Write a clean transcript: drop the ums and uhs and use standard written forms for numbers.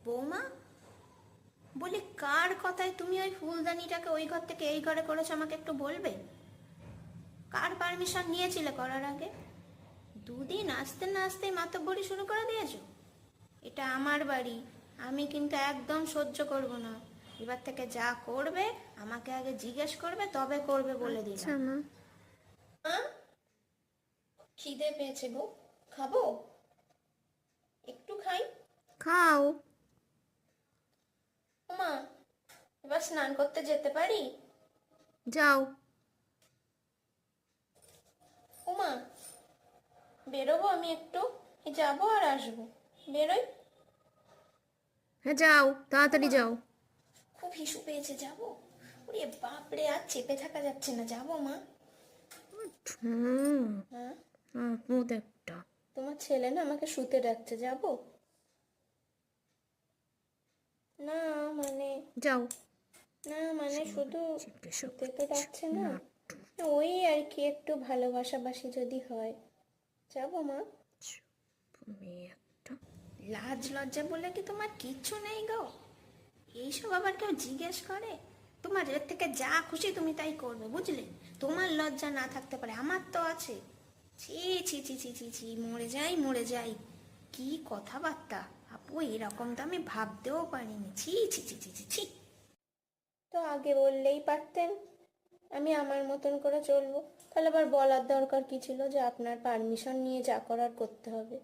বৌমা, বলি কার কথায় তুমি ওই ফুলদানিটাকে ওই ঘর থেকে এই ঘরে করেছো আমাকে একটু বলবে? কার পারমিশন নিয়েছিলে করার আগে? দুদিন আসতে না আসতে মাতব্বরি শুরু করে দিয়েছো। এটা আমার বাড়ি, আমি কিন্তু একদম সহ্য করব না। এবার থেকে যা করবে আমাকে আগে জিজ্ঞেস করবে, তবে করবে বলে আচ্ছা দিলাম। মা। খিদে পেয়েছে গো, খাবো? একটু খাই। খাও। মা, এবার স্নান করতে যেতে পারি? যাও। উমা, বেরোবো আমি একটু, যাবো আর আসবো, বেরোই। হ্যাঁ যাও, তাড়াতাড়ি ওমা, যাও। খুব হিসু পেয়েছে, যাবো? ওরে বাপরে, আর চেপে থাকা যাচ্ছে না, যাবো মা। হুম। হ্যাঁ, আপদ একটা। তোমার ছেলে না আমাকে শুতে ডাকছে, যাবো? না মানে, যাও। না মানে শুধু চেপে সব শুতে তো ডাকছে না, নাট্টু। ওই আর কি একটু ভালোবাসাবাসি যদি হয়। যাবো মা। মেয়ে একটা। লাজ লজ্জা বলে কি তোমার কিচ্ছু নেই গো? এইসব আবার কেউ জিজ্ঞেস করে? তোমার এর থেকে যা খুশি তুমি তাই করবে, বুঝলে? তোমার লজ্জা না থাকতে পারে, আমার তো আছে। ছি ছি ছি ছি ছি ছি, মরে যাই মরে যাই। কি কথাবার্তা! আপু, এরকম তো আমি ভাবতেও পারিনি। ছি ছি ছি ছি ছি ছি। তো আগে বললেই পারতেন, আমি আমার মতন করে চলবো। তাহলে আবার বলার দরকার কি ছিল যে আপনার পারমিশন নিয়ে যা করার করতে হবে?